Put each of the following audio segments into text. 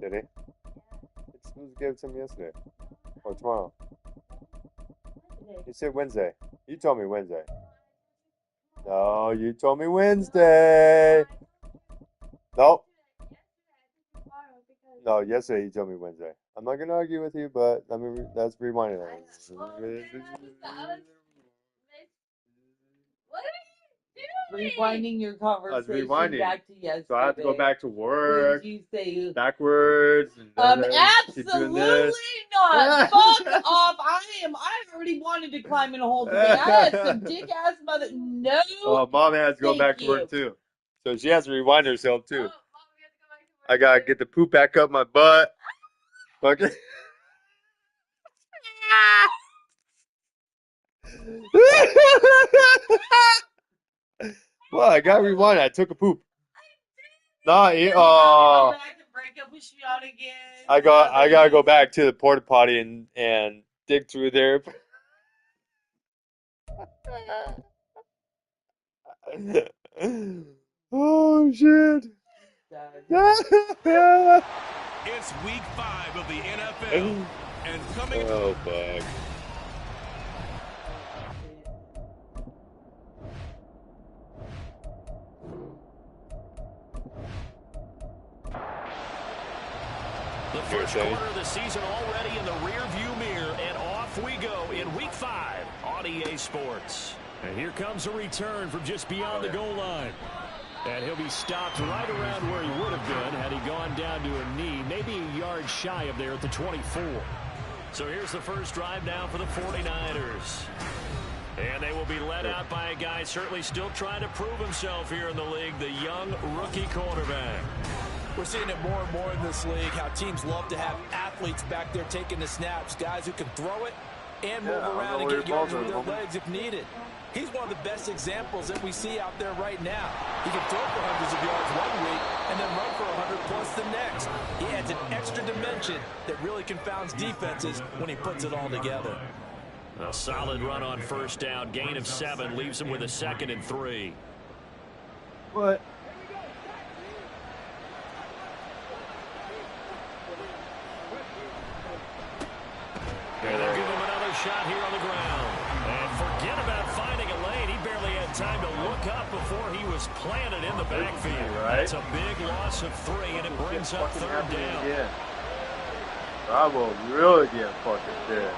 Did he? It's supposed to give it to me yesterday. Or tomorrow. You said Wednesday. You told me Wednesday. No, you told me Wednesday. Nope. No, yesterday you told me Wednesday. I'm not gonna argue with you, but let's rewind it. Rewinding your conversation rewinding. back to yesterday. So I have to go back to work. Would you say backwards? And keep doing absolutely this. not. Fuck off. I already wanted to climb in a hole today. I had some dick ass mother. No. Oh, mom has to go Thank back to you. work too. So she has to rewind herself too. I gotta get the poop back up my butt. Fuck it. Well, I got rewind. I took a poop. No, Go back and break up with Sean again. I gotta go back to the porta potty and dig through there. Oh shit! It's week 5 of the NFL, and coming. Oh fuck! The first quarter of the season already in the rear-view mirror, and off we go in week 5 on EA Sports. And here comes a return from just beyond the goal line. And he'll be stopped right around where he would have been had he gone down to a knee, maybe a yard shy of there at the 24. So here's the first drive now for the 49ers. And they will be led out by a guy certainly still trying to prove himself here in the league, the young rookie quarterback. We're seeing it more and more in this league, how teams love to have athletes back there taking the snaps, guys who can throw it and move around and get yards with their legs if needed. He's one of the best examples that we see out there right now. He can throw for hundreds of yards one week and then run for 100 plus the next. He adds an extra dimension that really confounds defenses when he puts it all together. A solid run on first down, gain of 7, leaves him with a 2nd and 3. What? And they'll give him another shot here on the ground. And forget about finding a lane. He barely had time to look up before he was planted in the backfield. That's a big loss of 3, and it brings up 3rd down. I will really get fucking dead.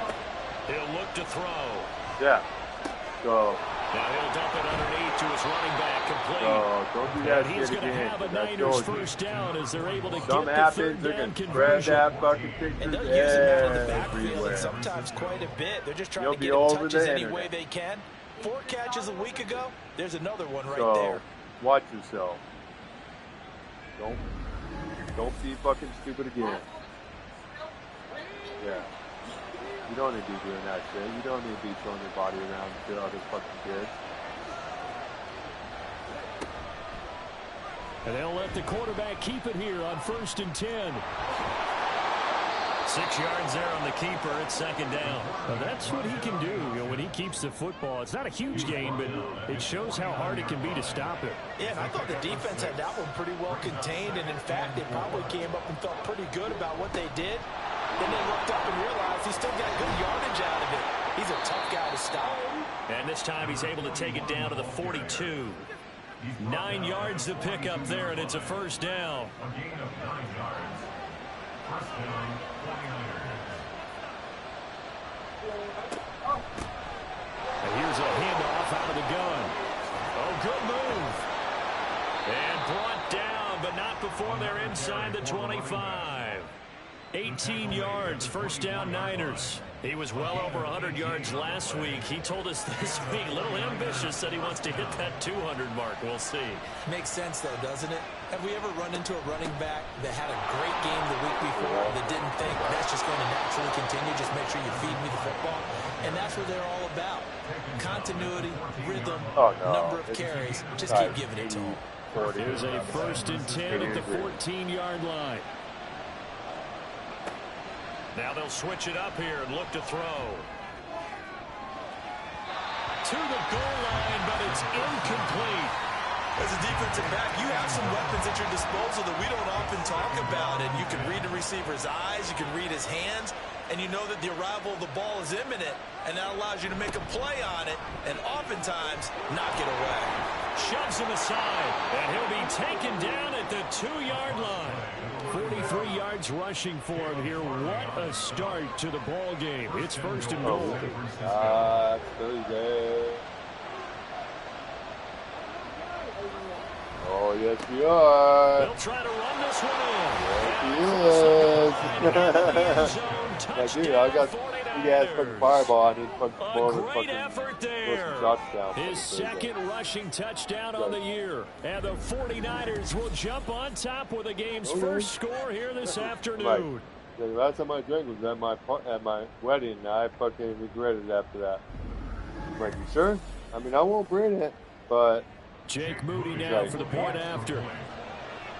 He'll look to throw. Yeah. Go. Now he'll dump it underneath to his running back, complete. Oh, don't do that and he's shit going to again. have a Niners first down as they're able to Something get happens, the they're 3rd down going to grab conversion. that fucking picture. And they'll use him out of the backfield and sometimes quite a bit. They're just trying to get him touches any way they can. 4 catches a week ago. There's another one right there. Watch yourself. Don't be fucking stupid again. Yeah. You don't need to be doing that shit. You don't need to be throwing your body around to other fucking kids. And they'll let the quarterback keep it here on 1st and 10. 6 yards there on the keeper. It's 2nd down. Well, that's what he can do, when he keeps the football. It's not a huge gain, but it shows how hard it can be to stop it. Yeah, and I thought the defense had that one pretty well contained, and in fact, they probably came up and felt pretty good about what they did. Then they looked up and realized he still got good yardage out of it. He's a tough guy to stop. And this time he's able to take it down to the 42. 9 yards to pick up there, and it's a first down. And here's a handoff out of the gun. Oh, good move. And brought down, but not before they're inside the 25. 18 yards, first down Niners. He was well over 100 yards last week. He told us this week, a little ambitious, said he wants to hit that 200 mark. We'll see. Makes sense, though, doesn't it? Have we ever run into a running back that had a great game the week before that didn't think that's just going to naturally continue, just make sure you feed me the football? And that's what they're all about. Continuity, rhythm, number of carries. Just keep giving it to them. Here's a 1st and 10 at the 14-yard line. Now they'll switch it up here and look to throw. To the goal line, but it's incomplete. As a defensive back, you have some weapons at your disposal that we don't often talk about. And you can read the receiver's eyes, you can read his hands, and you know that the arrival of the ball is imminent, and that allows you to make a play on it and oftentimes knock it away. Shoves him aside, and he'll be taken down at the 2-yard line. 43 yards rushing for him here. What a start to the ball game. It's first and goal. That's pretty good. Oh, yes, we are. They'll try to run this one in. Yes, he is. Like, dude, I got big-ass fucking fireball. I need fucking ball to fucking effort there. Touchdown. His second rushing touchdown on the year. And the 49ers will jump on top with the game's first score here this afternoon. The last time I drank was at my wedding, and I fucking regretted it after that. I'm like, you sure? I mean, I won't bring it, but... Jake Moody now for the point after.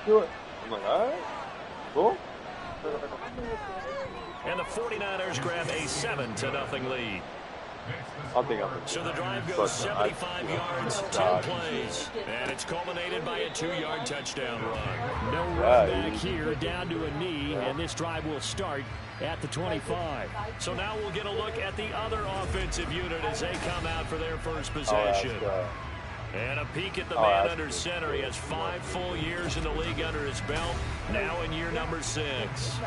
Do it. I'm like, all right, cool. And the 49ers grab a 7-0 lead. So the drive goes 75 yards, 10 plays, and it's culminated by a 2-yard touchdown run. No run back here, down to a knee, and this drive will start at the 25. So now we'll get a look at the other offensive unit as they come out for their first possession. And a peek at the man under center. He has 5 full years in the league under his belt, now in year number 6.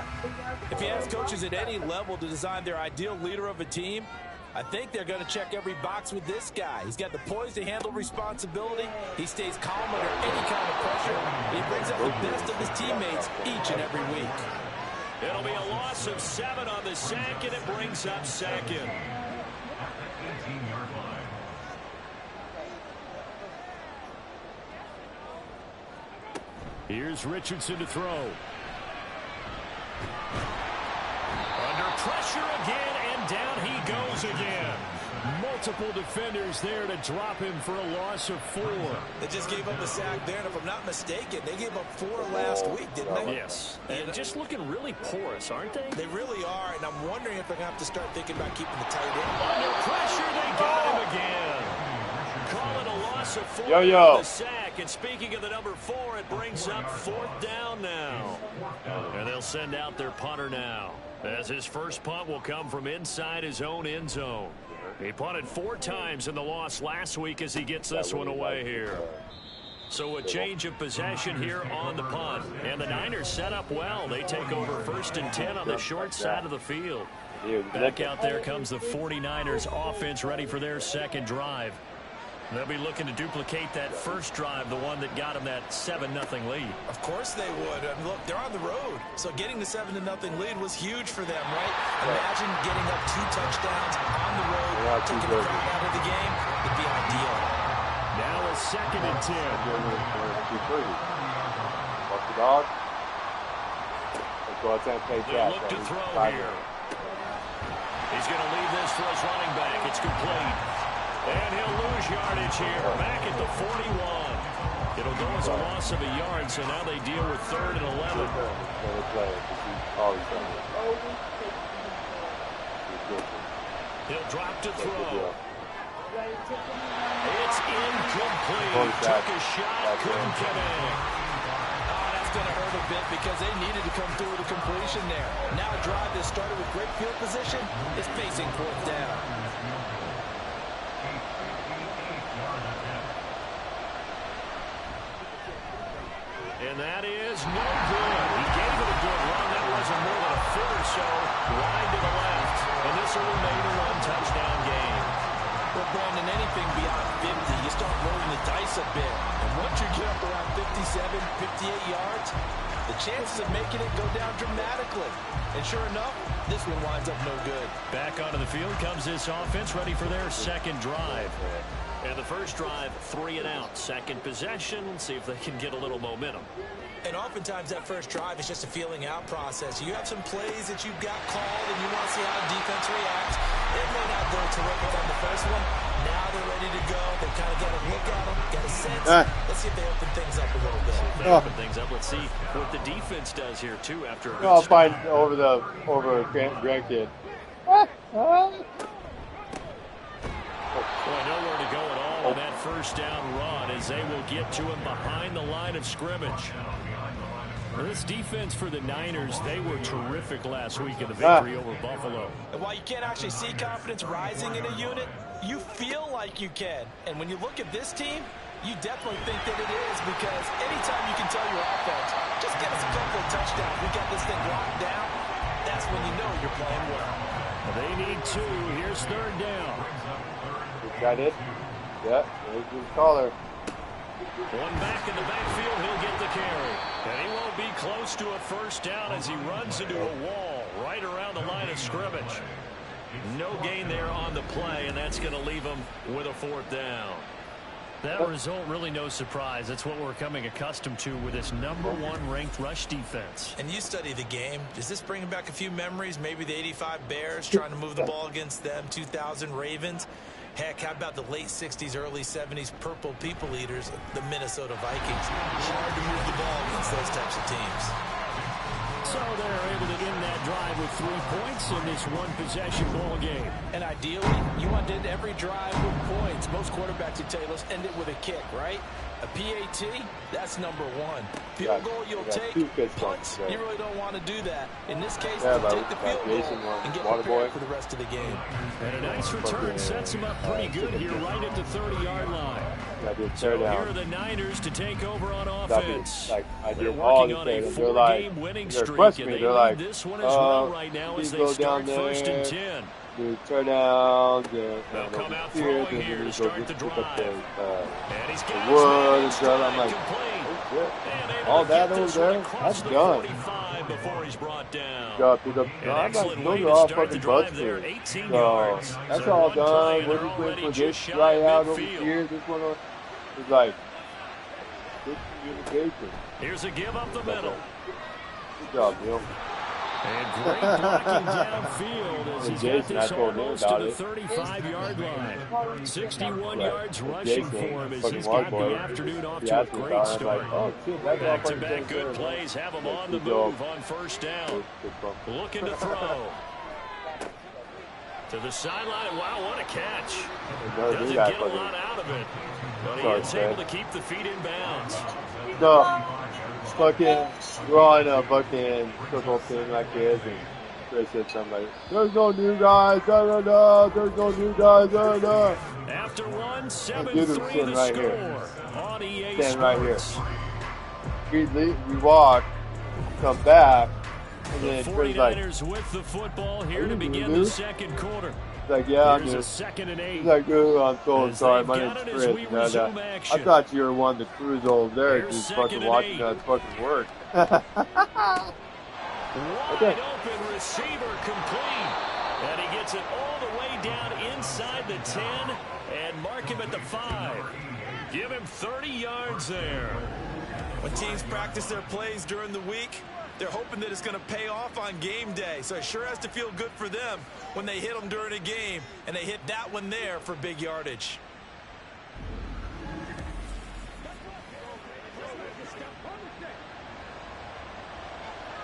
If you ask coaches at any level to design their ideal leader of a team, I think they're going to check every box with this guy. He's got the poise to handle responsibility. He stays calm under any kind of pressure. He brings out the best of his teammates each and every week. It'll be a loss of 7 on the sack, and it brings up second. Here's Richardson to throw. Under pressure again, and down he goes again. Multiple defenders there to drop him for a loss of 4. They just gave up a sack there, and if I'm not mistaken, they gave up 4 last week, didn't they? Yes. And just looking really porous, aren't they? They really are, and I'm wondering if they're going to have to start thinking about keeping the tight end. Under pressure, they got him again. Call it a loss of 4 on the sack. And speaking of the number 4, it brings up 4th down now. And they'll send out their punter now, as his first punt will come from inside his own end zone. He punted 4 times in the loss last week as he gets this one away here. So a change of possession here on the punt. And the Niners set up well. They take over 1st and 10 on the short side of the field. Back out there comes the 49ers offense ready for their second drive. They'll be looking to duplicate that first drive, the one that got them that 7-0 lead. Of course they would. I mean, look, they're on the road. So getting the 7-0 lead was huge for them, right? Imagine getting up 2 touchdowns on the road, taking the crowd out of the game. It'd be ideal. Now a 2nd and 10. Fuck the dog. Let's go outside and play catch. Look to throw here. He's going to leave this for his running back. It's complete. And he'll lose yardage here, back at the 41. It'll go as a loss of a yard, so now they deal with 3rd and 11. He'll drop to throw. It's incomplete. Took a shot, couldn't connect. That's going to hurt a bit because they needed to come through with a completion there. Now a drive that started with great field position is facing 4th down. And that is no good. He gave it a good run. That wasn't more than a foot or so wide to the left. And this will remain a 1-touchdown game. Well, Brandon, anything beyond 50, you start rolling the dice a bit. And once you get up around 57, 58 yards, the chances of making it go down dramatically. And sure enough, this one winds up no good. Back onto the field comes this offense, ready for their second drive. And the first drive, 3 and out. Second possession, see if they can get a little momentum. And oftentimes that first drive is just a feeling out process. You have some plays that you've got called and you want to see how the defense reacts. It may not go terrific on the first one. Now they're ready to go. They kind of got a look at them, got a sense. Let's see if they open things up a little bit. If they open things up, let's see what the defense does here too after a good I'll find over grandkid. Boy, nowhere to go at all on that first first down run as they will get to him behind the line of scrimmage. Well, this defense for the Niners, they were terrific last week in the victory over Buffalo. And while you can't actually see confidence rising in a unit, you feel like you can. And when you look at this team, you definitely think that it is, because anytime you can tell your offense, just get us a couple of touchdowns, we got this thing locked down, that's when you know you're playing well. They need 2. Here's third down. Got it? Yeah, there's his collar. One back in the backfield, he'll get the carry. And he won't be close to a first down as he runs into a wall right around the line of scrimmage. No gain there on the play, and that's going to leave him with a 4th down. That result, really no surprise. That's what we're coming accustomed to with this #1 ranked rush defense. And you study the game. Does this bring back a few memories? Maybe the '85 Bears trying to move the ball against them, 2000 Ravens. Heck, how about the late 60s, early 70s Purple People Eaters, the Minnesota Vikings? Hard to move the ball against those types of teams. So they're able to end that drive with 3 points in this one-possession ball game. And ideally, you want to end every drive with points. Most quarterbacks would tell you, let's end it with a kick, right? A PAT, that's #1. Field goal, you'll take. Punts, you really don't want to do that. In this case, they'll take the field goal and get prepared for the rest of the game. And a nice return sets him up pretty good here right at the 30-yard line. So here are the Niners to take over on offense. They're working on a 4-game winning streak, and they lead this one as well right now as they start 1st and 10. Turn down. They'll come out throwing here to start the drive. And he's got I'm like, all that over there, that's done. Before he's brought down. I'm like, those are all fucking busts here. So, that's all done. We're just waiting for this right out over here. This one is like, good communication. Here's a give up the middle. Good job, Bill. And great blocking downfield as he's got this almost to the 35-yard line. 61 yards rushing for him as he's got the afternoon off to a great start. Back-to-back good plays have him on the move on 1st down. Looking to throw. To the sideline, and wow, what a catch. Doesn't get a lot out of it, but he is able to keep the feet in bounds. Fucking drawing a fucking football thing like this, and Chris said something like, "There's no new guys, there's no new guys, After 1, 7-3 the right score here. on EA Stand Sports. right here. We walk, come back, and then The Chris like, 49ers with the football here to begin the second quarter. He's like, yeah, I'm Here's just. a 2nd and 8. He's like, oh, I'm so As sorry. they've My got name's it as we Chris. resume I action. thought you were one of the crews over there Here's just 2nd fucking and watching 8. us fucking work. Wide open receiver complete. And he gets it all the way down inside the 10 and mark him at the 5. Give him 30 yards there. When teams practice their plays during the week, they're hoping that it's going to pay off on game day. So it sure has to feel good for them when they hit them during a game, and they hit that one there for big yardage.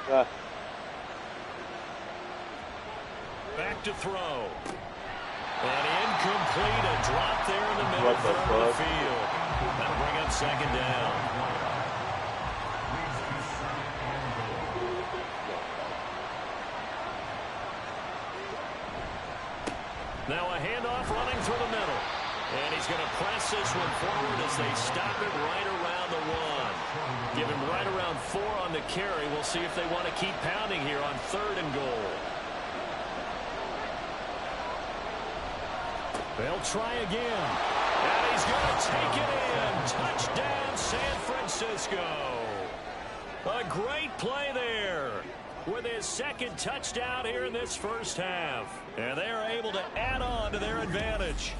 Back to throw. And incomplete, a drop there in the middle of the field. That'll bring up 2nd down. Now a handoff running through the middle. And he's going to press this one forward as they stop it right around the 1. Give him right around 4 on the carry. We'll see if they want to keep pounding here on 3rd and goal. They'll try again. And he's going to take it in. Touchdown, San Francisco. A great play there with his 2nd touchdown here in this first half. And they're able to add on to their advantage.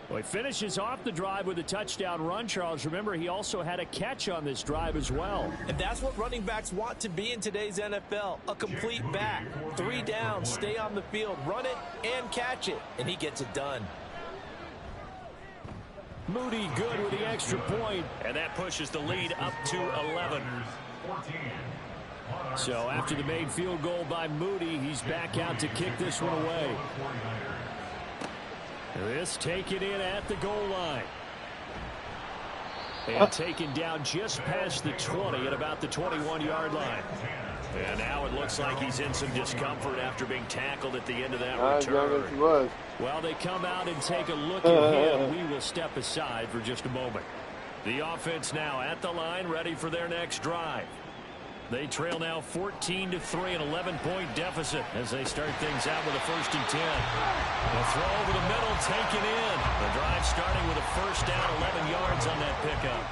Well, he finishes off the drive with a touchdown run, Charles. Remember, he also had a catch on this drive as well. And that's what running backs want to be in today's NFL, a complete back. 3 downs, stay on the field, run it, and catch it. And he gets it done. Moody good with the extra point, and that pushes the lead up to 11. So after the made field goal by Moody, he's back out to kick this one away. This taken in at the goal line. And taken down just past the 20 at about the 21-yard line. And now it looks like he's in some discomfort after being tackled at the end of that return. As young as he was. Well, they come out and take a look at him. We will step aside for just a moment. The offense now at the line, ready for their next drive. They trail now 14-3, an 11-point deficit as they start things out with a 1st and 10. A throw over the middle, taken in. The drive starting with a first down, 11 yards on that pickup.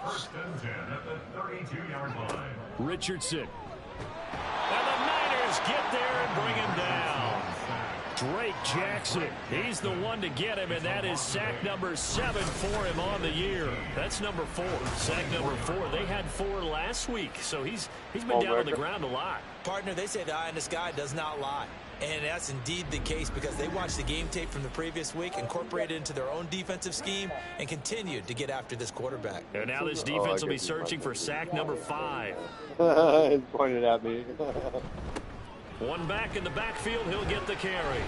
First and 10 at the 32-yard line. Richardson. And the Niners get there and bring him down. Drake Jackson, he's the one to get him, and that is sack number 7 for him on the year. That's number 4. Sack number 4. They had 4 last week, so he's been down on the ground a lot. Partner, they say the eye in the sky does not lie. And that's indeed the case because they watched the game tape from the previous week, incorporated it into their own defensive scheme, and continued to get after this quarterback. And now this defense will be searching for sack number 5. It's pointed at me. One back in the backfield, he'll get the carry.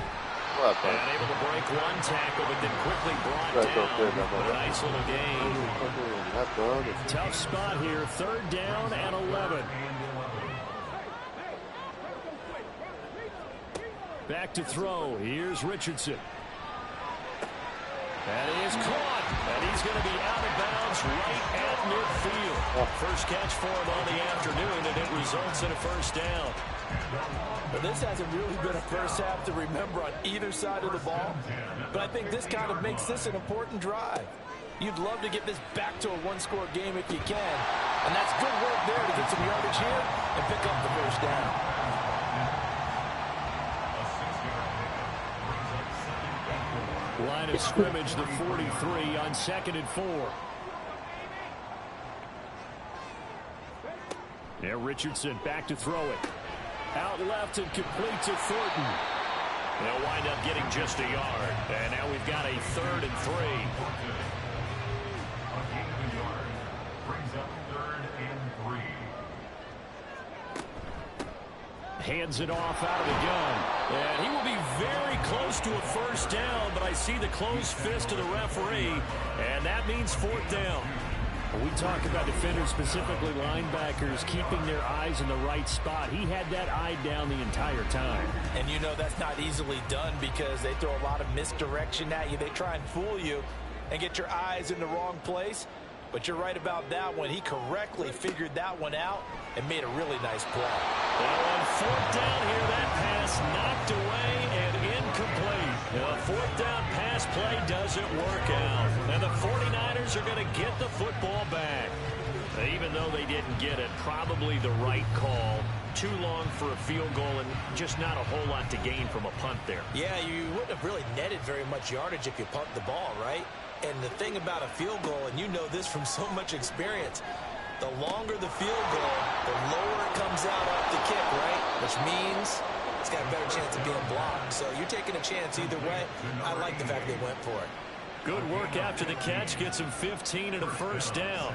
What, and able to break one tackle, but then quickly brought down. A nice little gain. Tough spot here, 3rd down and 11. Back to throw. Here's Richardson. And he is caught. And he's going to be out of bounds right at midfield. First catch for him on the afternoon, and it results in a first down. Well, this hasn't really been a first half to remember on either side of the ball, but I think this kind of makes this an important drive. You'd love to get this back to a one-score game if you can, and that's good work there to get some yardage here and pick up the first down. Line of scrimmage, the 43 on 2nd and 4. There, Richardson back to throw it. Out left and complete to Thornton. They'll wind up getting just a yard. And now we've got a 3rd and 3. Hands it off out of the gun. And he will be very close to a first down, but I see the closed fist of the referee, and that means 4th down. We talk about defenders, specifically linebackers, keeping their eyes in the right spot. He had that eye down the entire time. And you know that's not easily done because they throw a lot of misdirection at you. They try and fool you and get your eyes in the wrong place. But you're right about that one. He correctly figured that one out and made a really nice play. Well, on 4th down here, that pass knocked away and incomplete. The 4th down pass play doesn't work out. And the 49ers are going to get the football back. Even though they didn't get it, probably the right call. Too long for a field goal and just not a whole lot to gain from a punt there. Yeah, you wouldn't have really netted very much yardage if you pumped the ball, right? And the thing about a field goal, and you know this from so much experience, the longer the field goal, the lower it comes out off the kick, right? Which means it's got a better chance of being blocked. So you're taking a chance either way. I like the fact they went for it. Good work after the catch. Gets him 15 and a first down.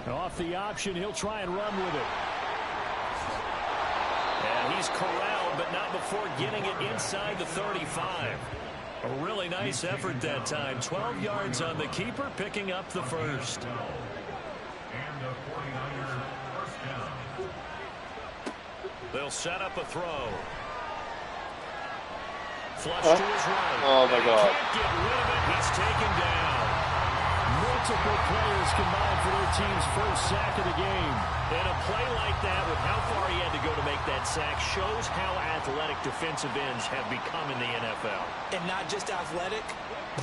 Off the option, he'll try and run with it. And he's corralled, but not before getting it inside the 35. A really nice effort that time. 12 yards on the keeper, picking up the first. They'll set up a throw. Flush to his right. Oh, my God. Can't get rid of it. He's taken down. Multiple players combined for their team's first sack of the game. And a play like that, with how far he had to go to make that sack, shows how athletic defensive ends have become in the NFL. And not just athletic,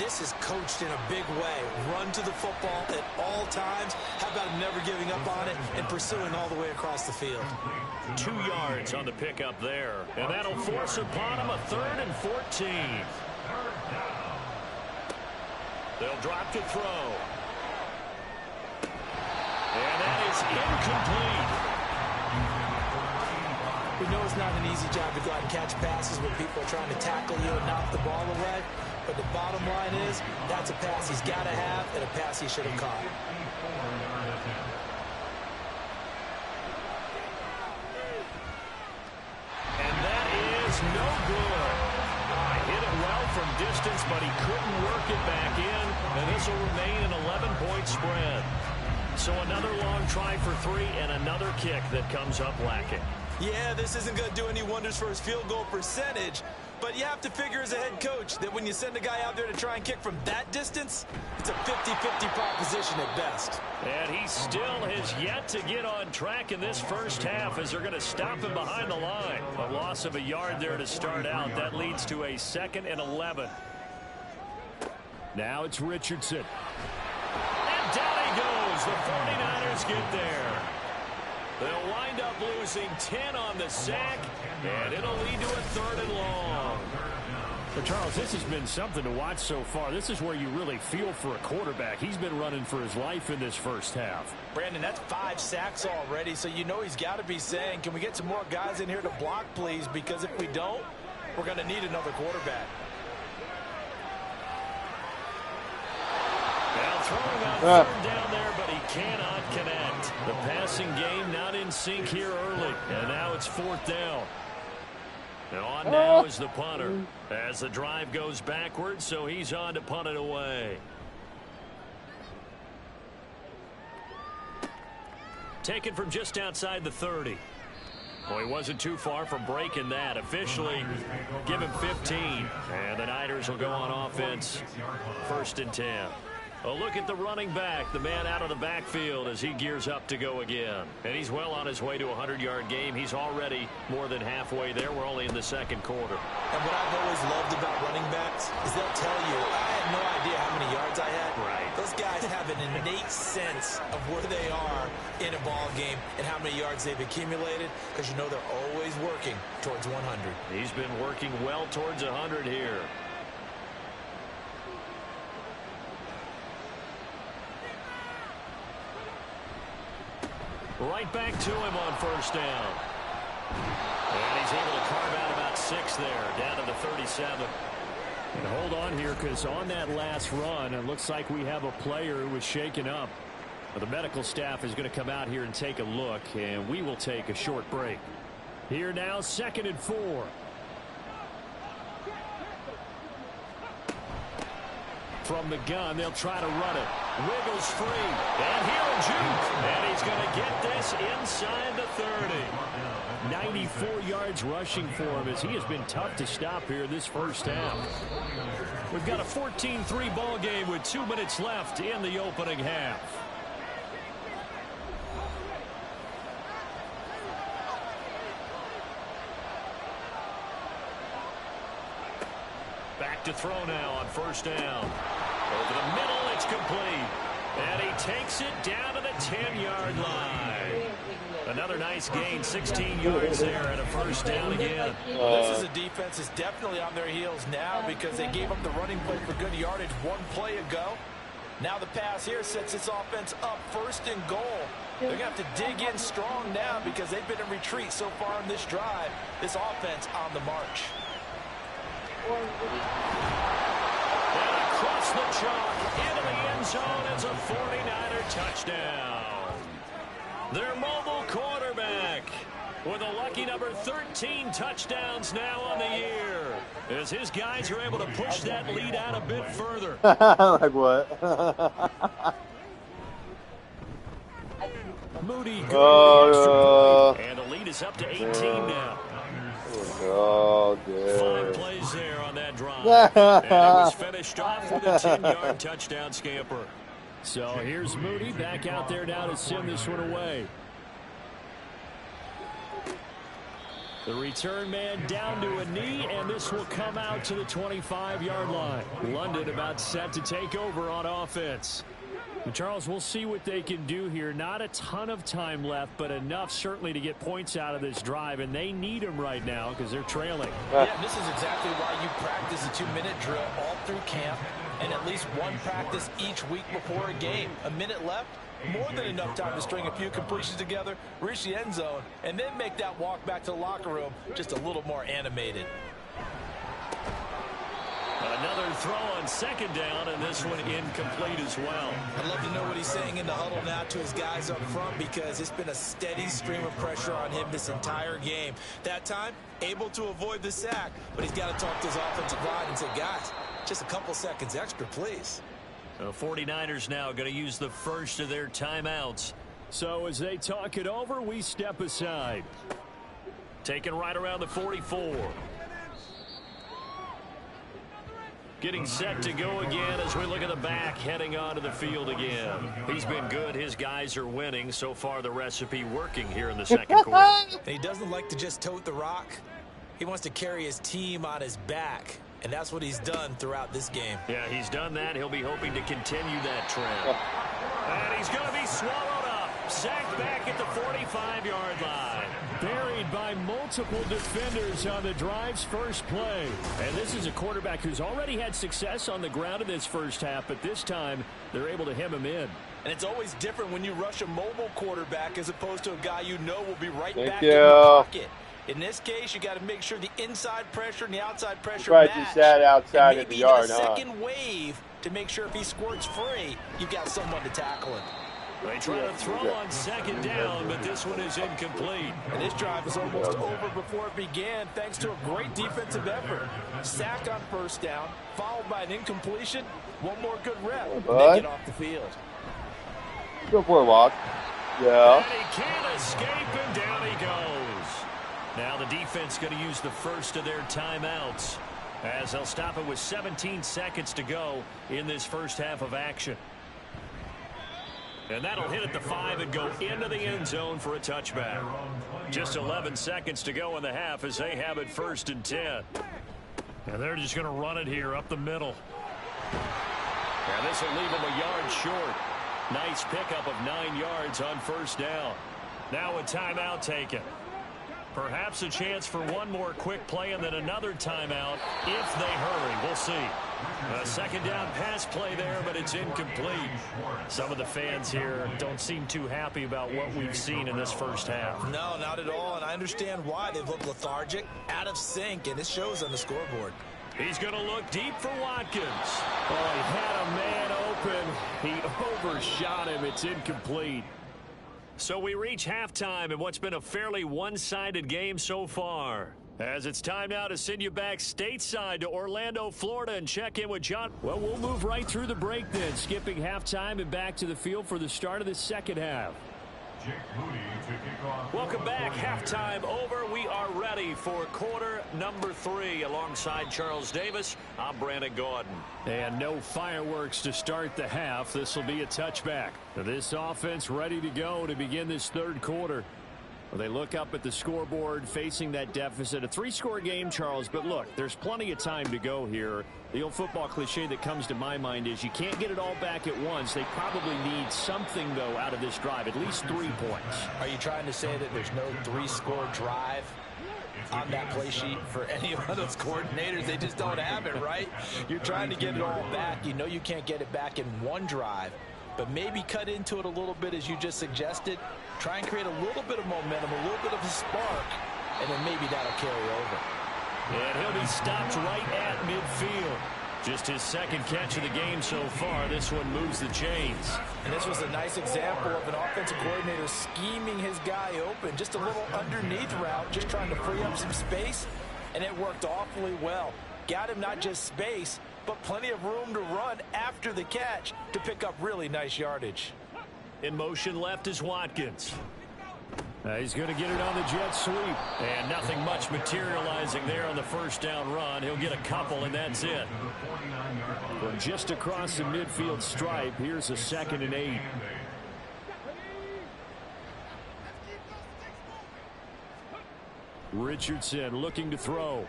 this is coached in a big way. Run to the football at all times. How about him never giving up on it and pursuing all the way across the field? 2 yards on the pickup there. And that'll force upon him a 3rd and 14. They'll drop to throw. And that is incomplete. We know it's not an easy job to go out and catch passes when people are trying to tackle you and knock the ball away. But the bottom line is, that's a pass he's got to have and a pass he should have caught. And that is no good. Hit it well from distance, but he couldn't work it back in. And this will remain an 11-point spread. So another long try for 3 and another kick that comes up lacking. Yeah, this isn't going to do any wonders for his field goal percentage, but you have to figure as a head coach that when you send a guy out there to try and kick from that distance, it's a 50-50 proposition at best. And he still has yet to get on track in this first half as they're going to stop him behind the line. A loss of a yard there to start out. That leads to a 2nd and 11. Now it's Richardson. And down he goes. The 49ers get there. They'll wind up losing 10 on the sack, and it'll lead to a 3rd and long. But Charles, this has been something to watch so far. This is where you really feel for a quarterback. He's been running for his life in this first half. Brandon, that's 5 sacks already, so you know he's got to be saying, can we get some more guys in here to block, please? Because if we don't, we're going to need another quarterback. Now throwing out 3rd down there, but he cannot connect. The passing game not in sync here early, and now it's 4th down. And on now is the punter as the drive goes backwards, so he's on to punt it away. Taken from just outside the 30. Well, he wasn't too far from breaking that. Officially, give him 15. And the Niners will go on offense. 1st and 10. A look at the running back, the man out of the backfield as he gears up to go again. And he's well on his way to a 100-yard game. He's already more than halfway there. We're only in the 2nd quarter. And what I've always loved about running backs is they'll tell you, I had no idea how many yards I had. Right. Those guys have an innate sense of where they are in a ball game and how many yards they've accumulated, because you know they're always working towards 100. He's been working well towards 100 here. Right back to him on 1st down. And he's able to carve out about 6 there, down to the 37. And hold on here, because on that last run, it looks like we have a player who was shaken up. The medical staff is going to come out here and take a look, and we will take a short break. Here now, 2nd and 4. From the gun, they'll try to run it. Wiggles free. And he'll juke. And he's going to get this inside the 30. 94 yards rushing for him as he has been tough to stop here this first half. We've got a 14-3 ball game with 2 minutes left in the opening half. Back to throw now on 1st down. Over the middle, it's complete. And he takes it down to the 10-yard line. Another nice gain, 16 yards there and a 1st down again. This is a defense that's definitely on their heels now because they gave up the running play for good yardage 1 play ago. Now the pass here sets this offense up 1st and goal. They're going to have to dig in strong now because they've been in retreat so far in this drive. This offense on the march. And across the chalk into the end zone is a 49er touchdown. Their mobile quarterback with a lucky number 13 touchdowns now on the year as his guys are able to push that lead out a bit further. Like what? Moody goes and the lead is up to 18 now. Oh, dude. 5 plays there on that drive. And it was finished off with a 10-yard touchdown scamper. So here's Moody back out there now to send this one away. The return man down to a knee, and this will come out to the 25-yard line. London about set to take over on offense. And Charles, we'll see what they can do here. Not a ton of time left, but enough certainly to get points out of this drive, and they need them right now because they're trailing. Yeah, this is exactly why you practice a 2-minute drill all through camp and at least one practice each week before a game. A minute left, more than enough time to string a few completions together, reach the end zone, and then make that walk back to the locker room just a little more animated. Another throw on second down, and this one incomplete as well. I'd love to know what he's saying in the huddle now to his guys up front, because it's been a steady stream of pressure on him this entire game. That time, able to avoid the sack, but he's got to talk to his offensive line and say, guys, just a couple seconds extra, please. The 49ers now going to use the first of their timeouts. So as they talk it over, we step aside. Taken right around the 44. Getting set to go again as we look at the back, heading onto the field again. He's been good. His guys are winning. So far, the recipe working here in the second quarter. He doesn't like to just tote the rock. He wants to carry his team on his back, and that's what he's done throughout this game. Yeah, he's done that. He'll be hoping to continue that trend. And he's going to be swallowed up. Sacked back at the 45-yard line. Buried by multiple defenders on the drive's first play. And this is a quarterback who's already had success on the ground in this first half, but this time they're able to hem him in. And it's always different when you rush a mobile quarterback as opposed to a guy you know will be right Thank back you. in the pocket. In this case, you got to make sure the inside pressure and the outside pressure Right, match. you sat outside and of the maybe yard, even a second wave to make sure if he squirts free, you've got someone to tackle him. They try to throw on second down, but this one is incomplete. And this drive was almost over before it began, thanks to a great defensive effort. Sack on first down, followed by an incompletion. One more good rep, and they get off the field. Go for a walk. Yeah. And he can't escape, and down he goes. Now the defense going to use the first of their timeouts, as they'll stop it with 17 seconds to go in this first half of action. And that'll hit at the 5 and go into the end zone for a touchback. Just 11 seconds to go in the half as they have it 1st and 10. And they're just going to run it here up the middle. And this will leave them a yard short. Nice pickup of 9 yards on first down. Now a timeout taken. Perhaps a chance for one more quick play and then another timeout if they hurry. We'll see. A second down pass play there, but it's incomplete. Some of the fans here don't seem too happy about what we've seen in this first half. No, not at all, and I understand why. They've looked lethargic, out of sync, and it shows on the scoreboard. He's going to look deep for Watkins. Oh, he had a man open. He overshot him. It's incomplete. So we reach halftime in what's been a fairly one-sided game so far. As it's time now to send you back stateside to Orlando, Florida, and check in with John. Well, we'll move right through the break then, skipping halftime and back to the field for the start of the second half. Welcome back. Halftime over. We are ready for quarter number 3. Alongside Charles Davis, I'm Brandon Gaudin. And no fireworks to start the half. This will be a touchback. This offense ready to go to begin this third quarter. Well, they look up at the scoreboard facing that deficit. A 3-score game, Charles, but look, there's plenty of time to go here. The old football cliche that comes to my mind is you can't get it all back at once. They probably need something, though, out of this drive, at least 3 points. Are you trying to say that there's no 3-score drive on that play sheet for any of those coordinators? They just don't have it, right? You're trying to get it all back. You know you can't get it back in one drive, but maybe cut into it a little bit as you just suggested. Try and create a little bit of momentum, a little bit of a spark, and then maybe that'll carry over. And he'll be stopped right at midfield. Just his second catch of the game so far. This one moves the chains. And this was a nice example of an offensive coordinator scheming his guy open. Just a little underneath route, just trying to free up some space, and it worked awfully well. Got him not just space, but plenty of room to run after the catch to pick up really nice yardage. In motion left is Watkins. He's going to get it on the jet sweep. And nothing much materializing there on the first down run. He'll get a couple, and that's it. From just across the midfield stripe, here's a 2nd and 8. Richardson looking to throw.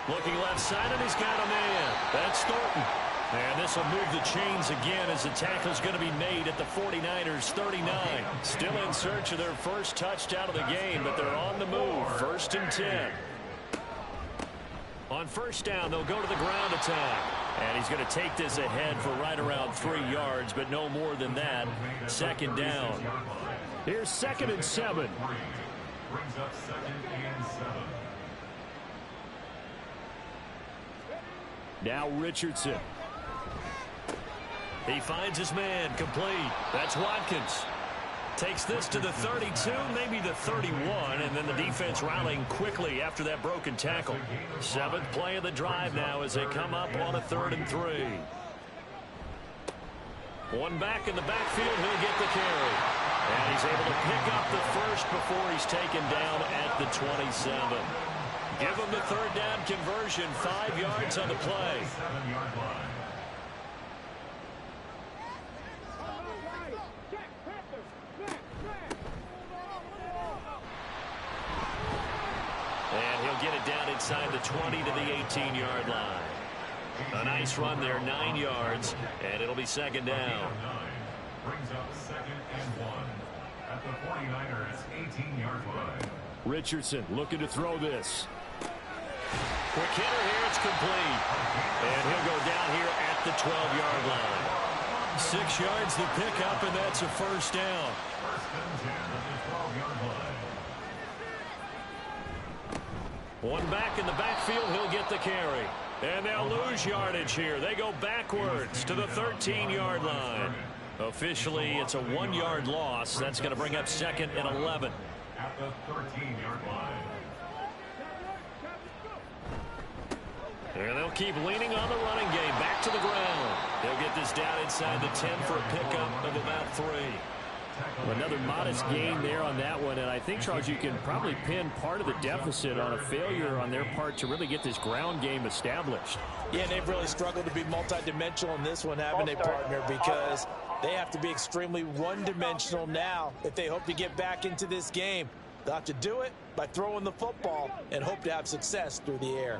Looking left side, and he's got a man. That's Thornton. And this will move the chains again as the tackle's going to be made at the 49ers 39. Still in search of their first touchdown of the game, but they're on the move. 1st and 10. On first down, they'll go to the ground attack. And he's going to take this ahead for right around 3 yards, but no more than that. 2nd down. Here's 2nd and 7. Brings up 2nd and 7. Now Richardson. He finds his man, complete. That's Watkins. Takes this to the 32, maybe the 31, and then the defense rallying quickly after that broken tackle. 7th play of the drive now as they come up on a 3rd and 3. One back in the backfield, he'll get the carry. And he's able to pick up the first before he's taken down at the 27. Give him the 3rd down conversion, 5 yards on the play. And he'll get it down inside the 20 to the 18-yard line. A nice run there, 9 yards, and it'll be 2nd down. Brings up 2nd and 1 at the 49ers 18-yard line. Richardson looking to throw this. Quick hitter here, it's complete. And he'll go down here at the 12-yard line. 6 yards to pick up, and that's a 1st down. 1st and 10 at the 12-yard line. One back in the backfield, he'll get the carry. And they'll lose yardage here. They go backwards to the 13-yard line. Officially, it's a 1-yard loss. That's going to bring up 2nd and 11. At the 13-yard line. And they'll keep leaning on the running game. Back to the ground. They'll get this down inside the 10 for a pickup of about 3. Another modest gain there on that one, and I think, Charles, you can probably pin part of the deficit on a failure on their part to really get this ground game established. Yeah, they've really struggled to be multidimensional in this one, haven't they, partner, because they have to be extremely one-dimensional now if they hope to get back into this game. They'll have to do it by throwing the football and hope to have success through the air.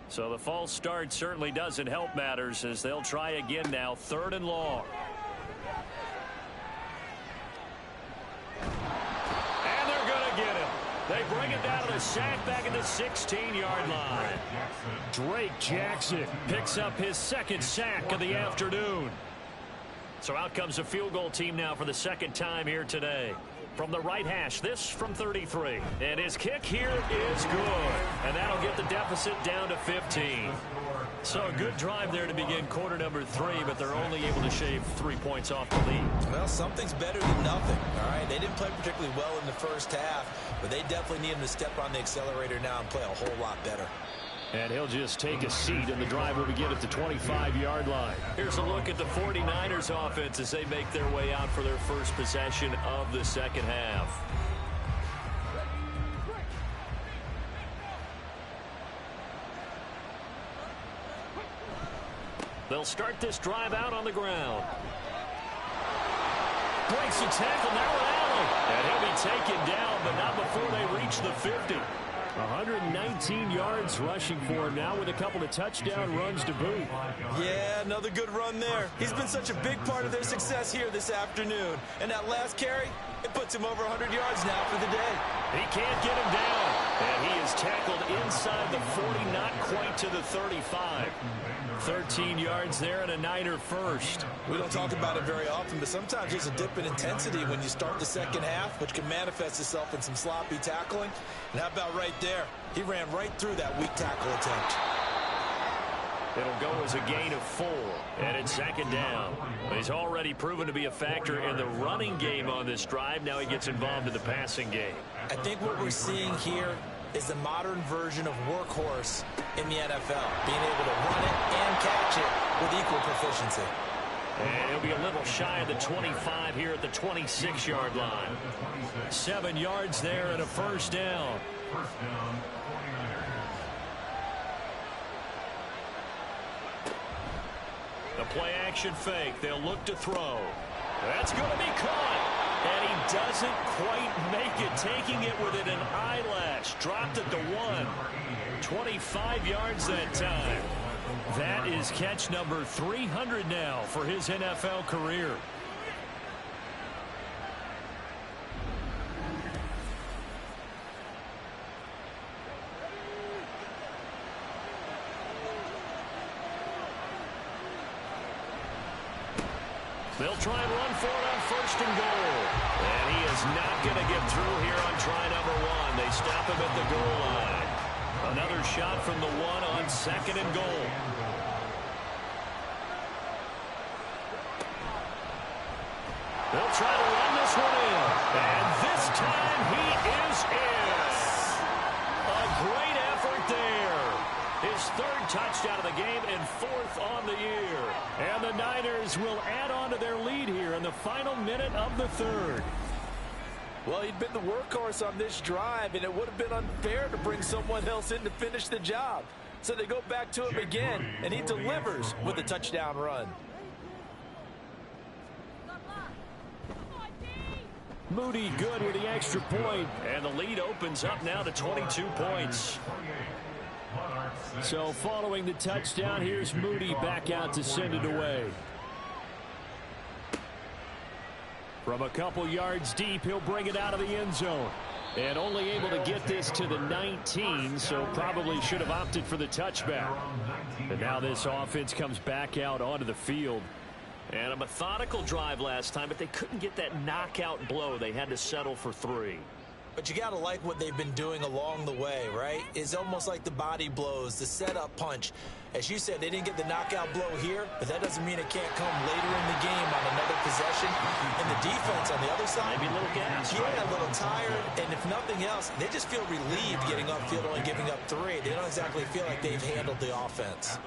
So the false start certainly doesn't help matters as they'll try again now, 3rd and long. And they're going to get him. They bring it down to the sack back at the 16-yard line. Drake Jackson picks up his 2nd sack of the afternoon. So out comes the field goal team now for the 2nd time here today. From the right hash, this from 33. And his kick here is good. And that'll get the deficit down to 15. So a good drive there to begin quarter number 3, but they're only able to shave 3 points off the lead. Well, something's better than nothing, all right? They didn't play particularly well in the first half, but they definitely need him to step on the accelerator now and play a whole lot better. And he'll just take a seat, and the drive will begin at the 25-yard line. Here's a look at the 49ers offense as they make their way out for their first possession of the 2nd half. They'll start this drive out on the ground. Breaks a tackle, now an alley. And he'll be taken down, but not before they reach the 50. 119 yards rushing for him now with a couple of touchdown runs to boot. Yeah, another good run there. He's been such a big part of their success here this afternoon. And that last carry, it puts him over 100 yards now for the day. He can't get him down. And he is tackled inside the 40, not quite to the 35. 13 yards there and a Niner first. We don't talk about it very often, but sometimes there's a dip in intensity when you start the 2nd half, which can manifest itself in some sloppy tackling. And how about right there? He ran right through that weak tackle attempt. It'll go as a gain of 4, and it's 2nd down. He's already proven to be a factor in the running game on this drive. Now he gets involved in the passing game. I think what we're seeing here is the modern version of workhorse in the NFL, being able to run it and catch it with equal proficiency. And he'll be a little shy of the 25 here at the 26-yard line. 7 yards there and a 1st down. 1st down, 49ers. The play-action fake. They'll look to throw. That's going to be caught. And he doesn't quite make it, taking it within an eyelash. Dropped at the 1. 25 yards that time. That is catch number 300 now for his NFL career. They'll try and run for it on 1st and goal. And he is not going to get through here on try number 1. They stop him at the goal line. Another shot from the 1 on 2nd and goal. They'll try to run this one in. And this time he is in. A great effort there. His third touchdown of the game and fourth on the year. And the Niners will add on to their lead here in the final minute of the third. Well, he'd been the workhorse on this drive, and it would have been unfair to bring someone else in to finish the job. So they go back to him again, and he delivers with a touchdown run. Moody good with the extra point, and the lead opens up now to 22 points. So following the touchdown, here's Moody back out to send it away. From a couple yards deep, he'll bring it out of the end zone. And only able to get this to the 19, so probably should have opted for the touchback. And now this offense comes back out onto the field. And a methodical drive last time, but they couldn't get that knockout blow. They had to settle for 3. But you got to like what they've been doing along the way, right? It's almost like the body blows, the setup punch. As you said, they didn't get the knockout blow here, but that doesn't mean it can't come later in the game on another possession. And the defense on the other side, maybe a little gas, yeah, a little tired. And if nothing else, they just feel relieved getting upfield, only giving up 3. They don't exactly feel like they've handled the offense.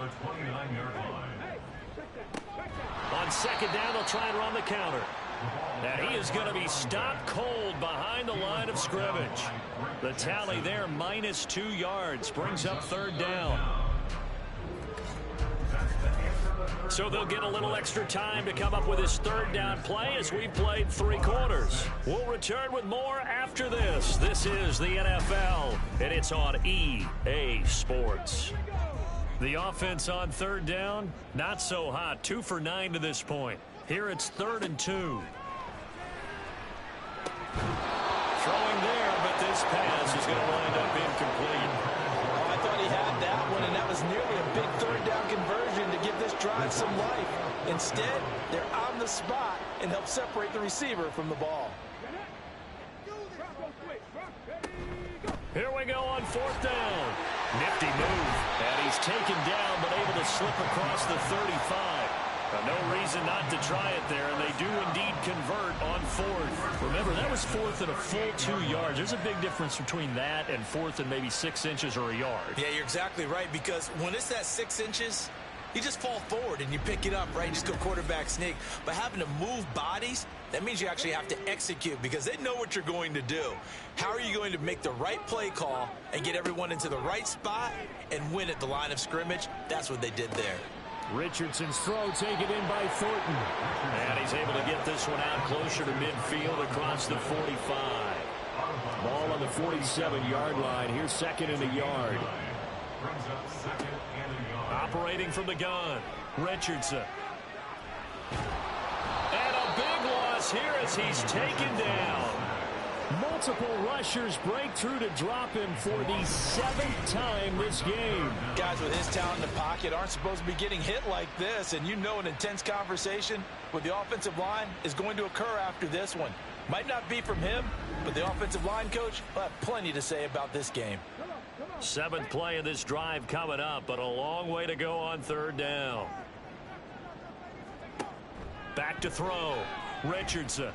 On second down, they'll try and run the counter. And he is going to be stopped cold behind the line of scrimmage. The tally there, minus 2 yards, brings up third down. So they'll get a little extra time to come up with his third down play as we played 3 quarters. We'll return with more after this. This is the NFL, and it's on EA Sports. The offense on third down, not so hot. 2 for 9 to this point. Here it's 3rd and 2. Throwing there, but this pass is going to wind up incomplete. Oh, I thought he had that one, and that was nearly a big third down conversion to give this drive some life. Instead, they're on the spot and help separate the receiver from the ball. Here we go on 4th down. Nifty move. And he's taken down, but able to slip across the 35. No reason not to try it there, and they do indeed convert on 4th. Remember, that was 4th and a full 2 yards. There's a big difference between that and 4th and maybe 6 inches or a yard. Yeah, you're exactly right, because when it's that 6 inches, you just fall forward and you pick it up, right? You just go quarterback sneak. But having to move bodies, that means you actually have to execute because they know what you're going to do. How are you going to make the right play call and get everyone into the right spot and win at the line of scrimmage? That's what they did there. Richardson's throw taken in by Thornton. And he's able to get this one out closer to midfield across the 45. Ball on the 47-yard line. Here's 2nd and a yard. Operating from the gun, Richardson. And a big loss here as he's taken down. Multiple rushers break through to drop him for the 7th time this game. Guys with his talent in the pocket aren't supposed to be getting hit like this, and you know an intense conversation with the offensive line is going to occur after this one. Might not be from him, but the offensive line coach will have plenty to say about this game. 7th play of this drive coming up, but a long way to go on 3rd down. Back to throw, Richardson.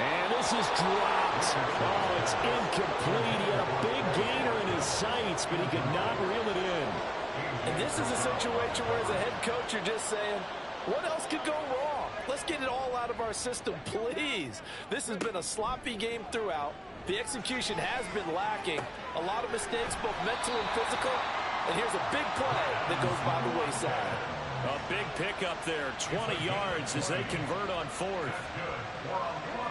And this is dropped. Oh, it's incomplete. He had a big gainer in his sights, but he could not reel it in. And this is a situation where as a head coach, you're just saying, what else could go wrong? Let's get it all out of our system, please. This has been a sloppy game throughout. The execution has been lacking. A lot of mistakes, both mental and physical. And here's a big play that goes by the wayside. A big pickup there, 20 yards as they convert on 4th.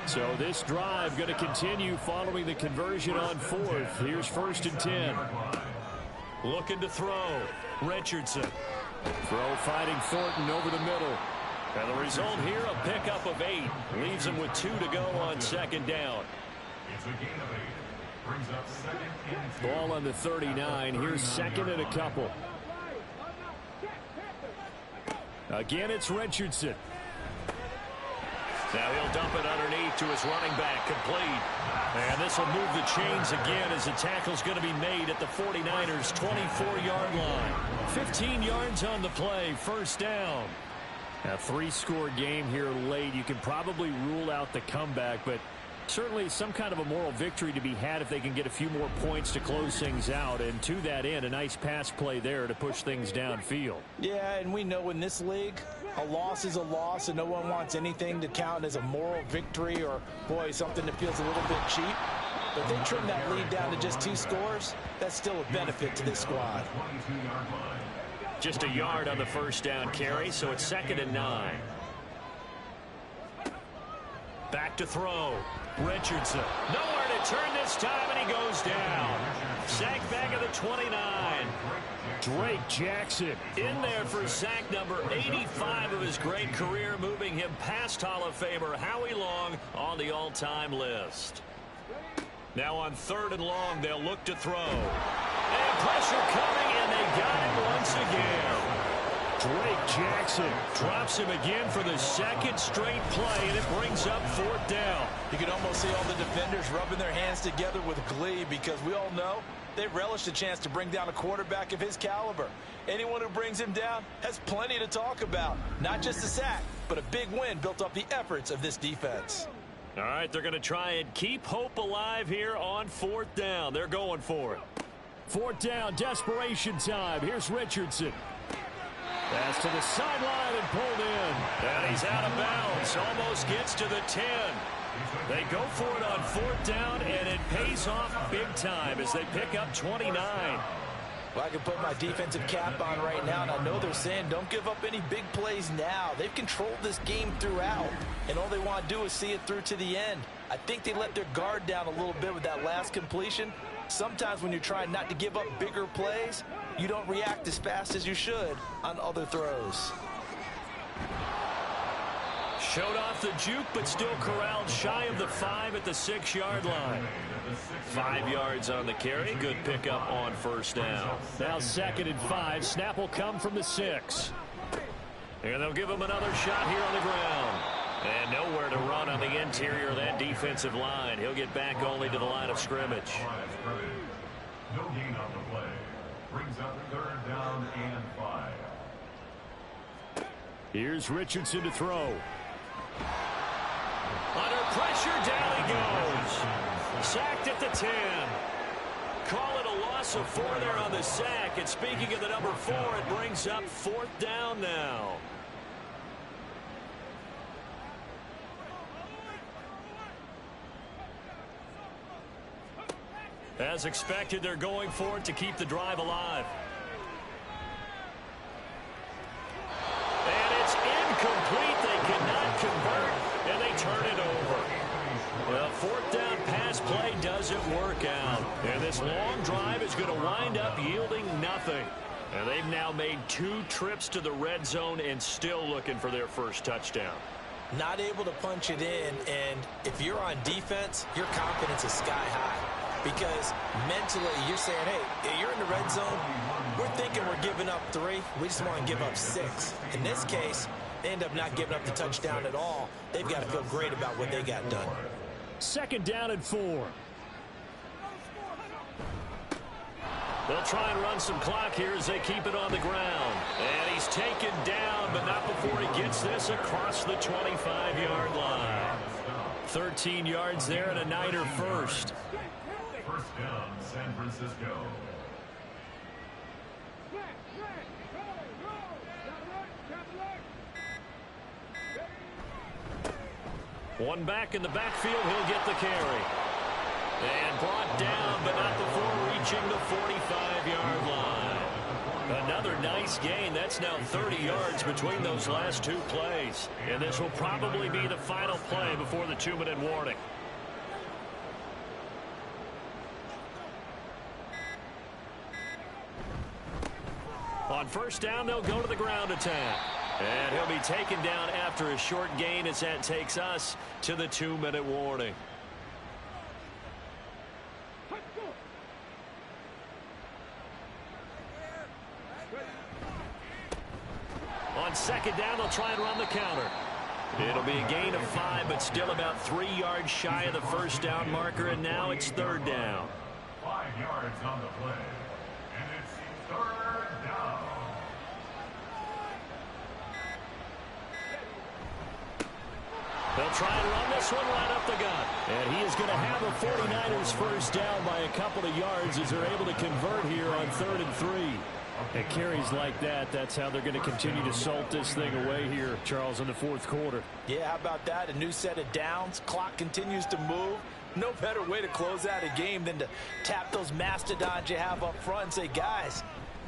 So this drive going to continue following the conversion on 4th. Here's 1st and 10. Looking to throw, Richardson. Throw fighting Thornton over the middle. And the result here, a pickup of 8. Leaves him with 2 to go on 2nd down. It's a gain of 8. Brings up 2nd and 2. Ball on the 39. Here's 2nd and a couple. Again, it's Richardson. Now he'll dump it underneath to his running back, complete. And this will move the chains again as the tackle's going to be made at the 49ers' 24-yard line. 15 yards on the play, 1st down. A 3-score game here late. You can probably rule out the comeback, but certainly some kind of a moral victory to be had if they can get a few more points to close things out. And to that end, a nice pass play there to push things downfield. Yeah, and we know in this league, a loss is a loss, and no one wants anything to count as a moral victory or, boy, something that feels a little bit cheap. But if they trim that lead down to just 2 scores, that's still a benefit to this squad. Just a yard on the first down carry, so it's 2nd and 9. Back to throw. Richardson. Nowhere to turn this time, and he goes down. Sack back at the 29. Drake Jackson in there for sack number 85 of his great career, moving him past Hall of Famer Howie Long on the all-time list. Now on 3rd and long, they'll look to throw. And pressure coming, and they got him once again. Drake Jackson drops him again for the 2nd straight play, and it brings up 4th down. You can almost see all the defenders rubbing their hands together with glee because we all know they relish the chance to bring down a quarterback of his caliber. Anyone who brings him down has plenty to talk about. Not just a sack, but a big win built up the efforts of this defense. All right, they're going to try and keep hope alive here on 4th down. They're going for it. 4th down, desperation time. Here's Richardson. Pass to the sideline and pulled in. And he's out of bounds. Almost gets to the 10. They go for it on 4th down, and it pays off big time as they pick up 29. Well, I can put my defensive cap on right now, and I know they're saying don't give up any big plays now. They've controlled this game throughout, and all they want to do is see it through to the end. I think they let their guard down a little bit with that last completion. Sometimes when you're trying not to give up bigger plays, you don't react as fast as you should on other throws. Showed off the juke, but still corralled shy of the 5 at the 6-yard line. 5 yards on the carry. Good pickup on 1st down. Now 2nd and 5. Snap will come from the 6. And they'll give him another shot here on the ground. And nowhere to run on the interior of that defensive line. He'll get back only to the line of scrimmage. No gain on the play. Brings up 3rd down and 5. Here's Richardson to throw. Under pressure, down he goes. Sacked at the 10. Call it a loss of 4 there on the sack. And speaking of the number 4, it brings up 4th down now. As expected, they're going for it to keep the drive alive. And it's incomplete. They cannot convert, and they turn it over. Well, 4th down pass play doesn't work out. And this long drive is going to wind up yielding nothing. And they've now made 2 trips to the red zone and still looking for their first touchdown. Not able to punch it in, and if you're on defense, your confidence is sky high. Because mentally, you're saying, hey, you're in the red zone. We're thinking we're giving up 3. We just want to give up 6. In this case, they end up not giving up the touchdown at all. They've got to feel great about what they got done. 2nd down and 4. They'll try and run some clock here as they keep it on the ground. And he's taken down, but not before he gets this across the 25-yard line. 13 yards there and a Niner first. 1st down, San Francisco. One back in the backfield, he'll get the carry. And brought down, but not before reaching the 45-yard line. Another nice gain. That's now 30 yards between those last 2 plays. And this will probably be the final play before the 2-minute warning. On 1st down, they'll go to the ground attack. And he'll be taken down after a short gain as that takes us to the 2-minute warning. On 2nd down, they'll try and run the counter. It'll be a gain of 5, but still about 3 yards shy of the 1st down marker, and now it's 3rd down. 5 yards on the play. And it's 3rd down. They'll try and run this one right up the gut. And he is going to have a 49ers first down by a couple of yards as they're able to convert here on 3rd and 3. And carries like that, that's how they're going to continue to salt this thing away here, Charles, in the 4th quarter. Yeah, how about that? A new set of downs. Clock continues to move. No better way to close out a game than to tap those mastodons you have up front and say, guys,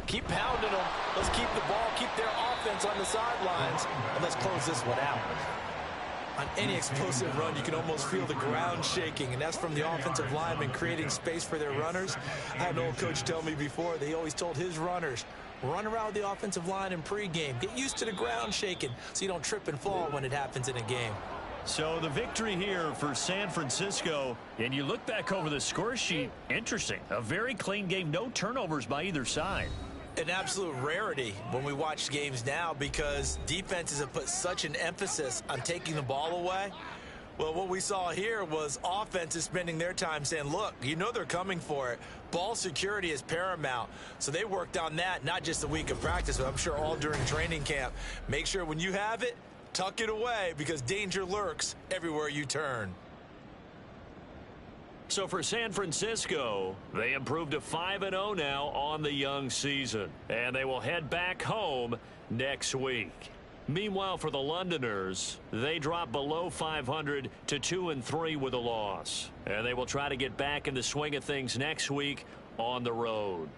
keep pounding them. Let's keep the ball, keep their offense on the sidelines, and let's close this one out. On any explosive run, you can almost feel the ground shaking, and that's from the offensive linemen creating space for their runners. I had an old coach tell me before, they always told his runners, run around the offensive line in pregame. Get used to the ground shaking so you don't trip and fall when it happens in a game. So the victory here for San Francisco, and you look back over the score sheet, interesting. A very clean game, no turnovers by either side. An absolute rarity when we watch games now because defenses have put such an emphasis on taking the ball away. Well, what we saw here was offenses spending their time saying, look, you know they're coming for it. Ball security is paramount. So they worked on that, not just a week of practice, but I'm sure all during training camp. Make sure when you have it, tuck it away because danger lurks everywhere you turn. So for San Francisco, they improved to 5-0 now on the young season. And they will head back home next week. Meanwhile, for the Londoners, they drop below 500 to 2-3 with a loss. And they will try to get back in the swing of things next week on the road.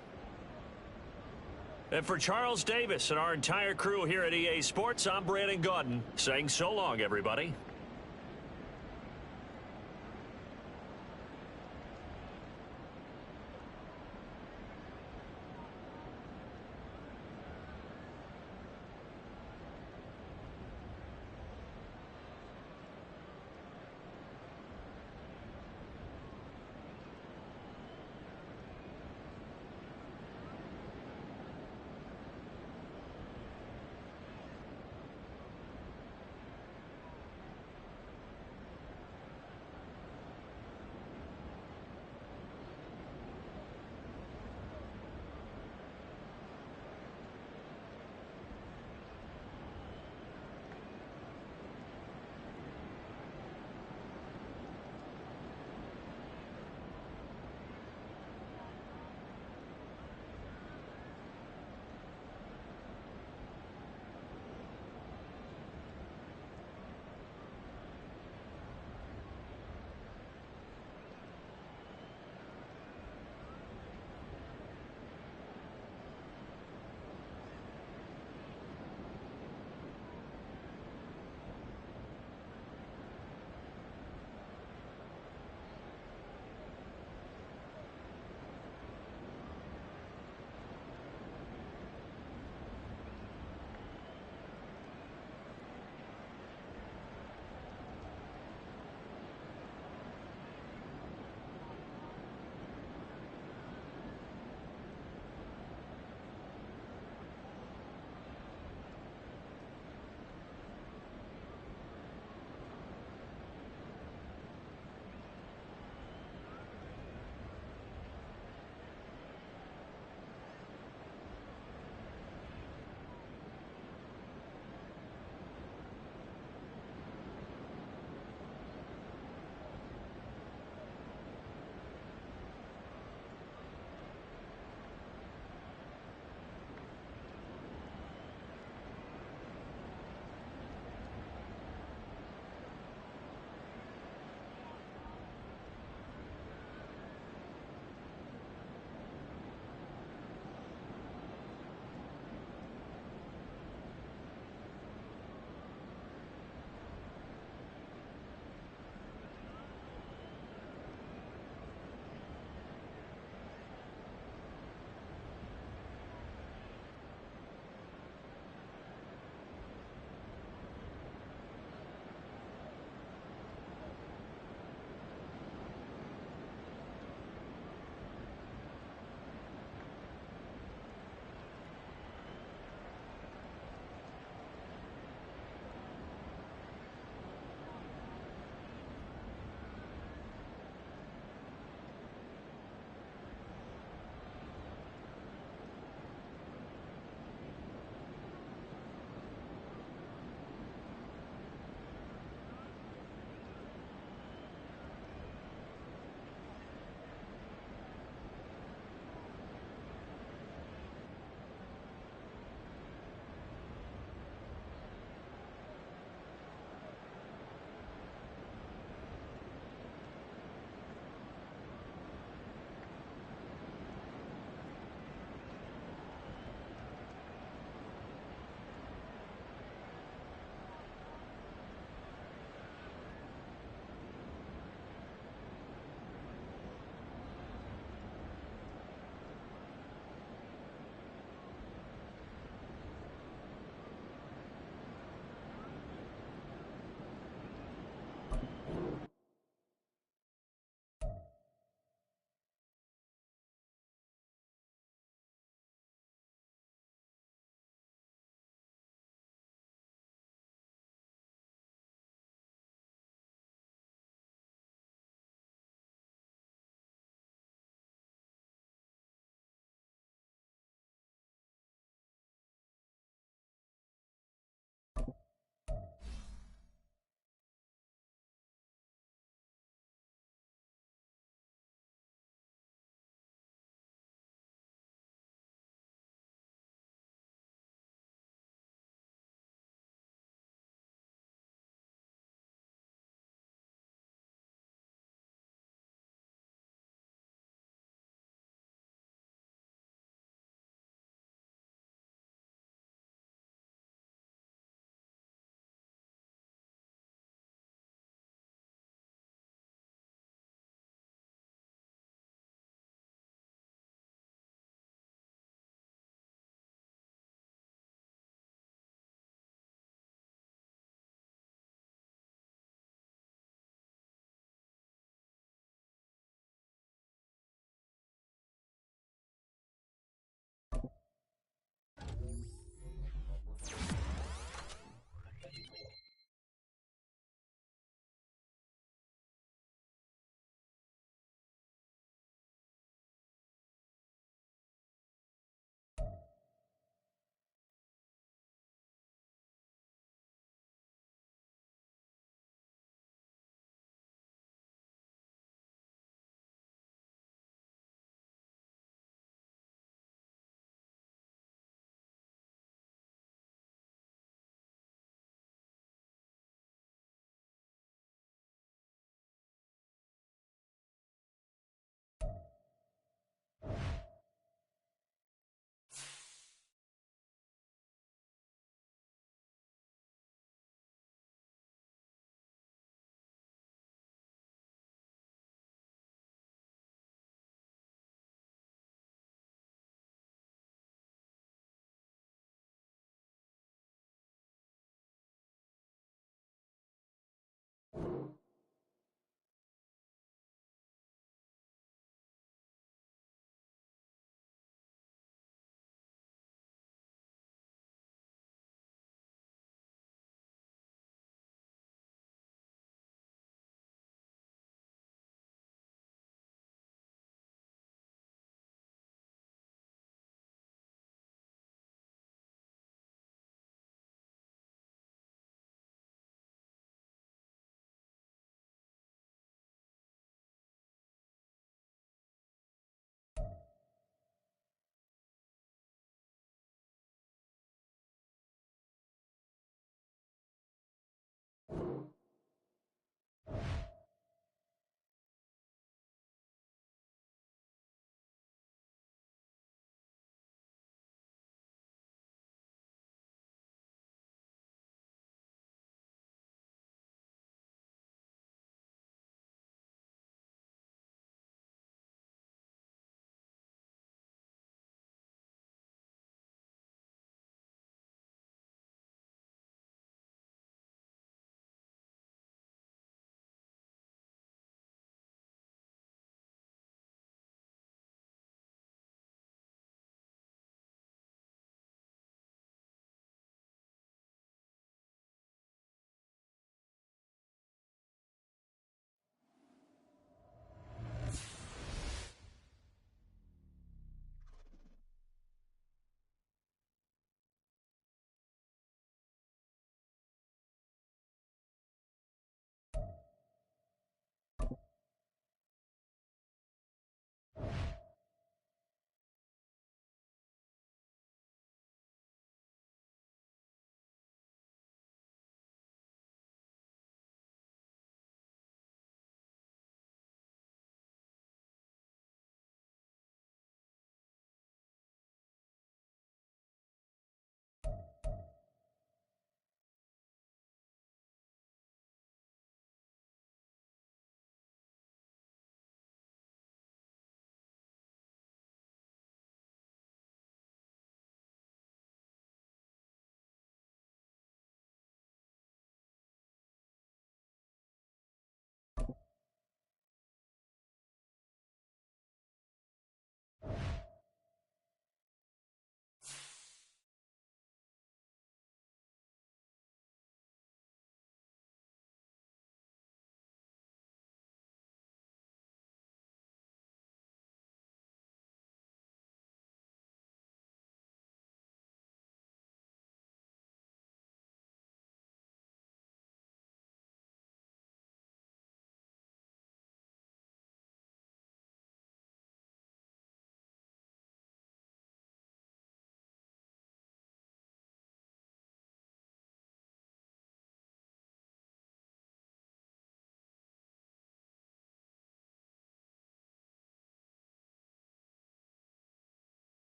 And for Charles Davis and our entire crew here at EA Sports, I'm Brandon Gaudin saying so long, everybody.